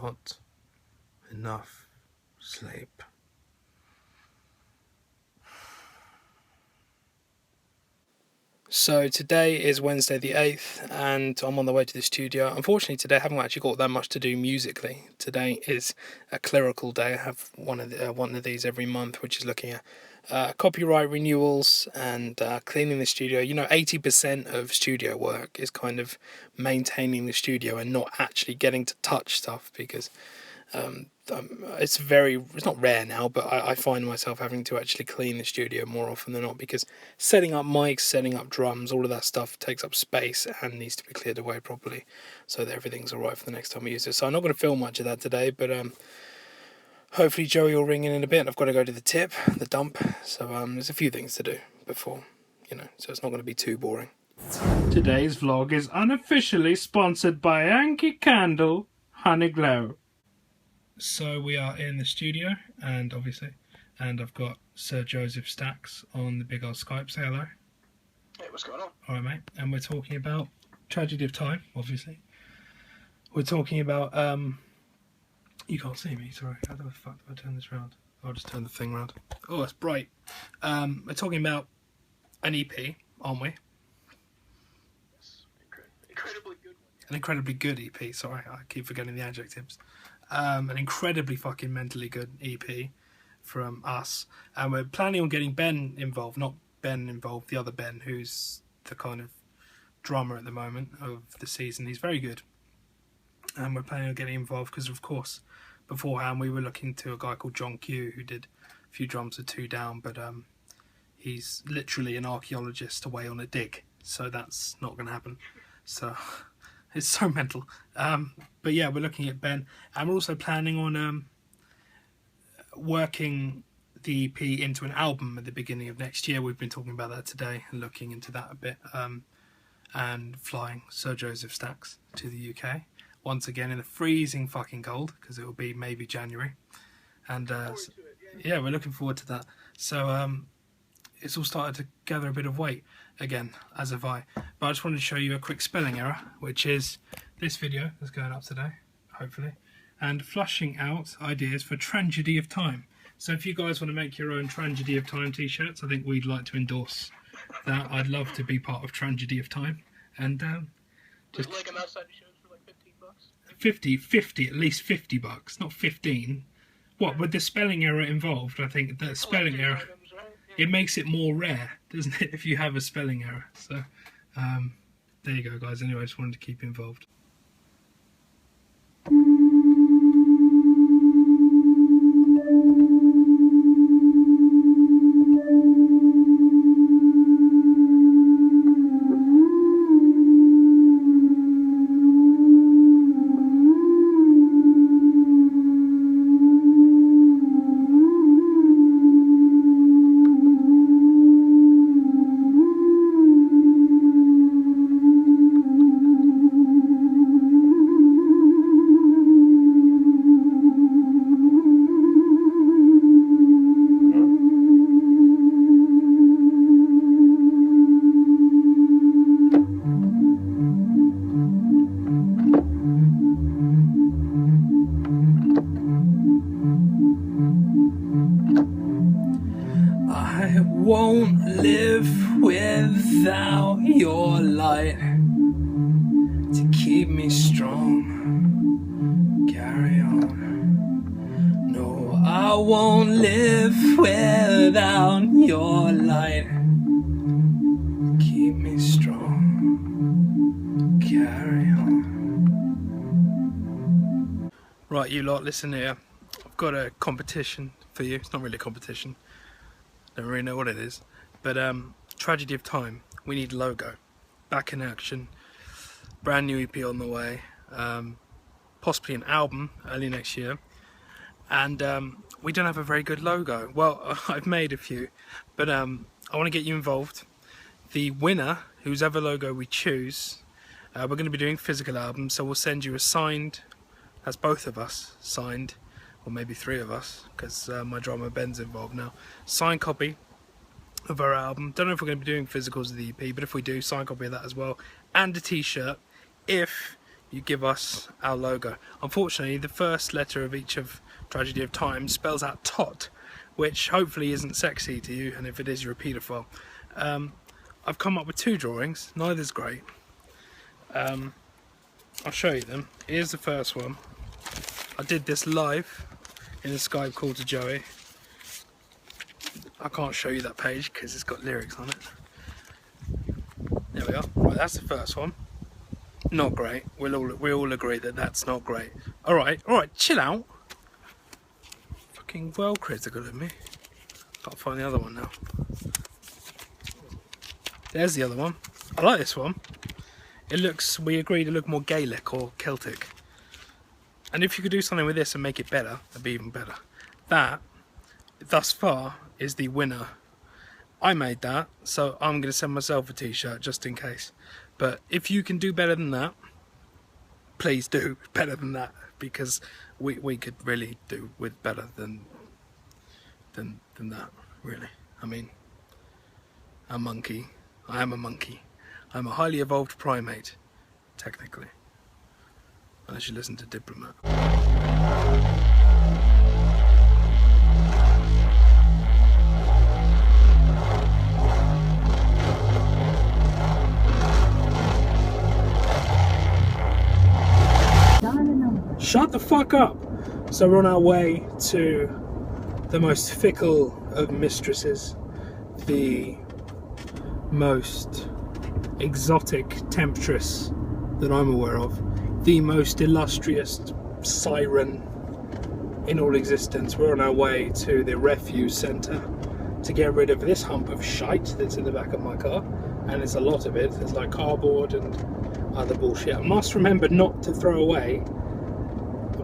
not enough sleep. So today is Wednesday the 8th and I'm on the way to the studio. Unfortunately today I haven't actually got that much to do musically. Today is a clerical day. I have one of these every month, which is looking at copyright renewals and cleaning the studio. You know, 80% of studio work is kind of maintaining the studio and not actually getting to touch stuff, because it's not rare now, but I find myself having to actually clean the studio more often than not, because setting up mics, setting up drums, all of that stuff takes up space and needs to be cleared away properly so that everything's alright for the next time I use it. So I'm not going to film much of that today, but hopefully Joey will ring in a bit. I've got to go to the dump, so there's a few things to do before, so it's not going to be too boring. Today's vlog is unofficially sponsored by Yankee Candle Honey Glow. So we are in the studio, and I've got Sir Joseph Stacks on the big old Skype. Say hello. Hey, what's going on? Alright, mate. And we're talking about Tragedy of Time, obviously. We're talking about, you can't see me, sorry. How the fuck do I turn this round? I'll just turn the thing round. Oh, it's bright. We're talking about an EP, aren't we? Yes, incredibly good one. An incredibly good EP, sorry, I keep forgetting the adjectives. An incredibly fucking mentally good EP from us, and we're planning on getting Ben involved. Not Ben involved, the other Ben, who's the kind of drummer at the moment of the season. He's very good, and we're planning on getting involved because, of course, beforehand we were looking to a guy called John Q, who did a few drums with Two Down, but he's literally an archaeologist away on a dig, so that's not going to happen. So it's so mental. But yeah, we're looking at Ben, and we're also planning on working the EP into an album at the beginning of next year. We've been talking about that today and looking into that a bit, and flying Sir Joseph Stacks to the UK once again in the freezing fucking cold, because it will be maybe January, and yeah, we're looking forward to that. So it's all started to gather a bit of weight again, as have I. But I just wanted to show you a quick spelling error, which is this video that's going up today, hopefully, and flushing out ideas for Tragedy of Time. So if you guys want to make your own Tragedy of Time t-shirts, I think we'd like to endorse that. I'd love to be part of Tragedy of Time. And just like them outside the shows for like 15 bucks. 50, at least $50, not 15. What, with the spelling error involved? I think that spelling error, items, right? it makes it more rare, doesn't it, if you have a spelling error? So there you go, guys. Anyway, I just wanted to keep you involved. I won't live without your light to keep me strong. Carry on. No, I won't live without your light. Keep me strong. Carry on. Right, you lot, listen here. I've got a competition for you. It's not really a competition. Don't really know what it is, but Tragedy of Time, we need logo, back in action, brand new EP on the way, possibly an album early next year, and we don't have a very good logo. Well, I've made a few, but I want to get you involved. The winner, whose ever logo we choose, we're going to be doing physical albums, so we'll send you a signed, that's both of us signed, or maybe three of us, because my drummer Ben's involved now. Signed copy of our album. Don't know if we're going to be doing physicals of the EP, but if we do, signed copy of that as well. And a t-shirt if you give us our logo. Unfortunately, the first letter of each of Tragedy of Time spells out tot, which hopefully isn't sexy to you, and if it is, you're a paedophile. I've come up with 2 drawings, neither's great. I'll show you them. Here's the first one. I did this live in a Skype call to Joey. I can't show you that page because it's got lyrics on it. There we are. Right, that's the first one. Not great. We all agree that that's not great. All right, chill out. Fucking well critical of me. Can't find the other one now. There's the other one. I like this one. It looks, we agreed, it looked more Gaelic or Celtic. And if you could do something with this and make it better, that'd be even better. That, thus far, is the winner. I made that, so I'm going to send myself a t-shirt just in case. But if you can do better than that, please do better than that, because we could really do with better than that, really. I mean, a monkey. I am a monkey. I'm a highly evolved primate, technically. Unless you listen to Diplomat. Shut the fuck up! So we're on our way to the most fickle of mistresses, the most exotic temptress that I'm aware of, the most illustrious siren in all existence. We're on our way to the refuse centre to get rid of this hump of shite that's in the back of my car, and it's a lot of it. There's like cardboard and other bullshit. I must remember not to throw away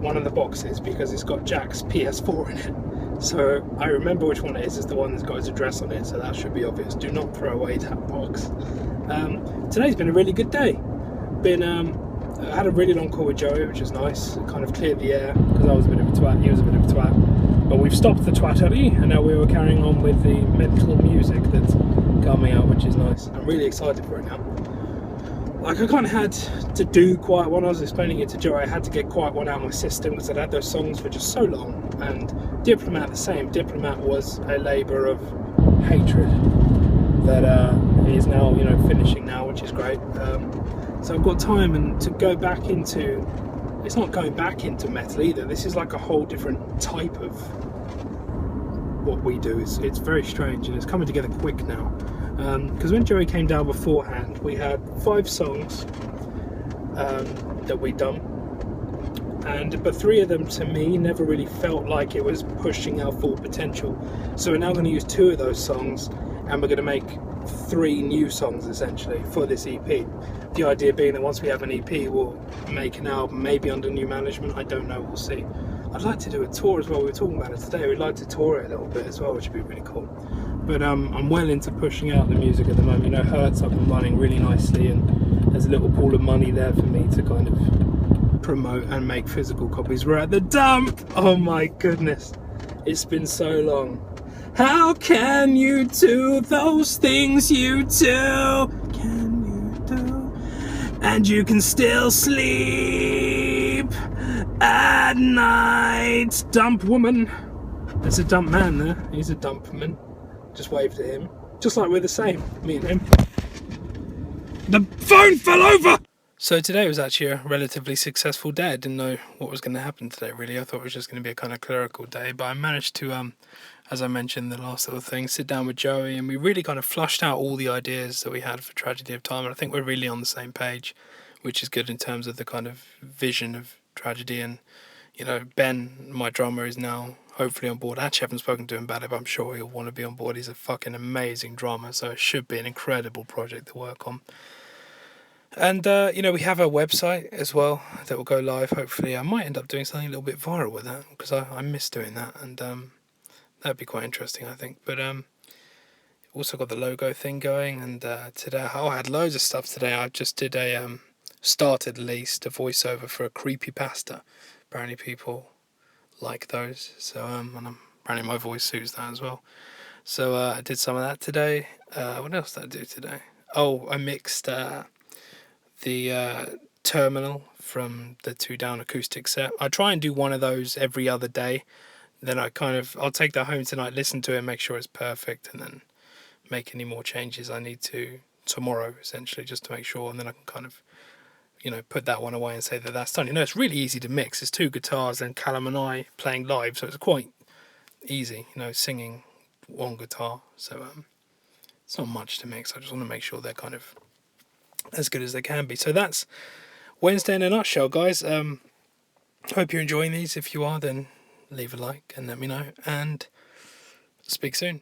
one of the boxes because it's got Jack's PS4 in it. So I remember which one it is. It's the one that's got his address on it, so that should be obvious. Do not throw away that box. Today's been a really good day. I had a really long call with Joey, which is nice. It kind of cleared the air because I was a bit of a twat, he was a bit of a twat. But we've stopped the twattery and now we were carrying on with the mental music that's coming out, which is nice. I'm really excited for it now. Like, I kind of had to do Quiet One. I was explaining it to Joey. I had to get Quiet One out of my system because I'd had those songs for just so long. And Diplomat the same. Diplomat was a labour of hatred that is now, you know, finishing now, which is great. So I've got time and to go back into, it's not going back into metal either. This is like a whole different type of what we do. It's very strange and it's coming together quick now. Because when Joey came down beforehand, we had 5 songs that we'd done, but 3 of them to me never really felt like it was pushing our full potential. So we're now going to use 2 of those songs and we're going to make 3 new songs essentially for this EP. The idea being that once we have an EP, we'll make an album, maybe under new management. I don't know, we'll see. I'd like to do a tour as well. We were talking about it today. We'd like to tour it a little bit as well, which would be really cool. But I'm well into pushing out the music at the moment. You know, Hertz up and running really nicely, and there's a little pool of money there for me to kind of promote and make physical copies. We're at the dump! Oh my goodness, it's been so long. How can you do those things you do? Can you do? And you can still sleep at night. Dump woman. There's a dump man there. He's a dump man. Just wave to him. Just like we're the same, me and him. The phone fell over! So today was actually a relatively successful day. I didn't know what was going to happen today, really. I thought it was just going to be a kind of clerical day. But I managed to, as I mentioned, the last little thing, sit down with Joey. And we really kind of flushed out all the ideas that we had for Tragedy of Time. And I think we're really on the same page, which is good in terms of the kind of vision of tragedy. And, you know, Ben, my drummer, is now hopefully on board. I actually haven't spoken to him about it, but I'm sure he'll want to be on board. He's a fucking amazing drummer, so it should be an incredible project to work on. And, you know, we have a website as well that will go live, hopefully. I might end up doing something a little bit viral with that, because I miss doing that, and that'd be quite interesting, I think. But also got the logo thing going, and today, I had loads of stuff today. I just did started at least a voiceover for a creepypasta. Apparently people like those, so and apparently my voice suits that as well. So I did some of that today. What else did I do today? Oh, I mixed the terminal from the 2 down acoustic set. I try and do one of those every other day. Then I'll take that home tonight, listen to it, make sure it's perfect, and then make any more changes I need to tomorrow, essentially, just to make sure. And then I can kind of, put that one away and say that that's done. It's really easy to mix. It's 2 guitars and Callum and I playing live, so it's quite easy, singing 1 guitar. So it's not much to mix. I just want to make sure they're kind of as good as they can be. So that's Wednesday in a nutshell, guys. Hope you're enjoying these. If you are, then leave a like and let me know. And speak soon.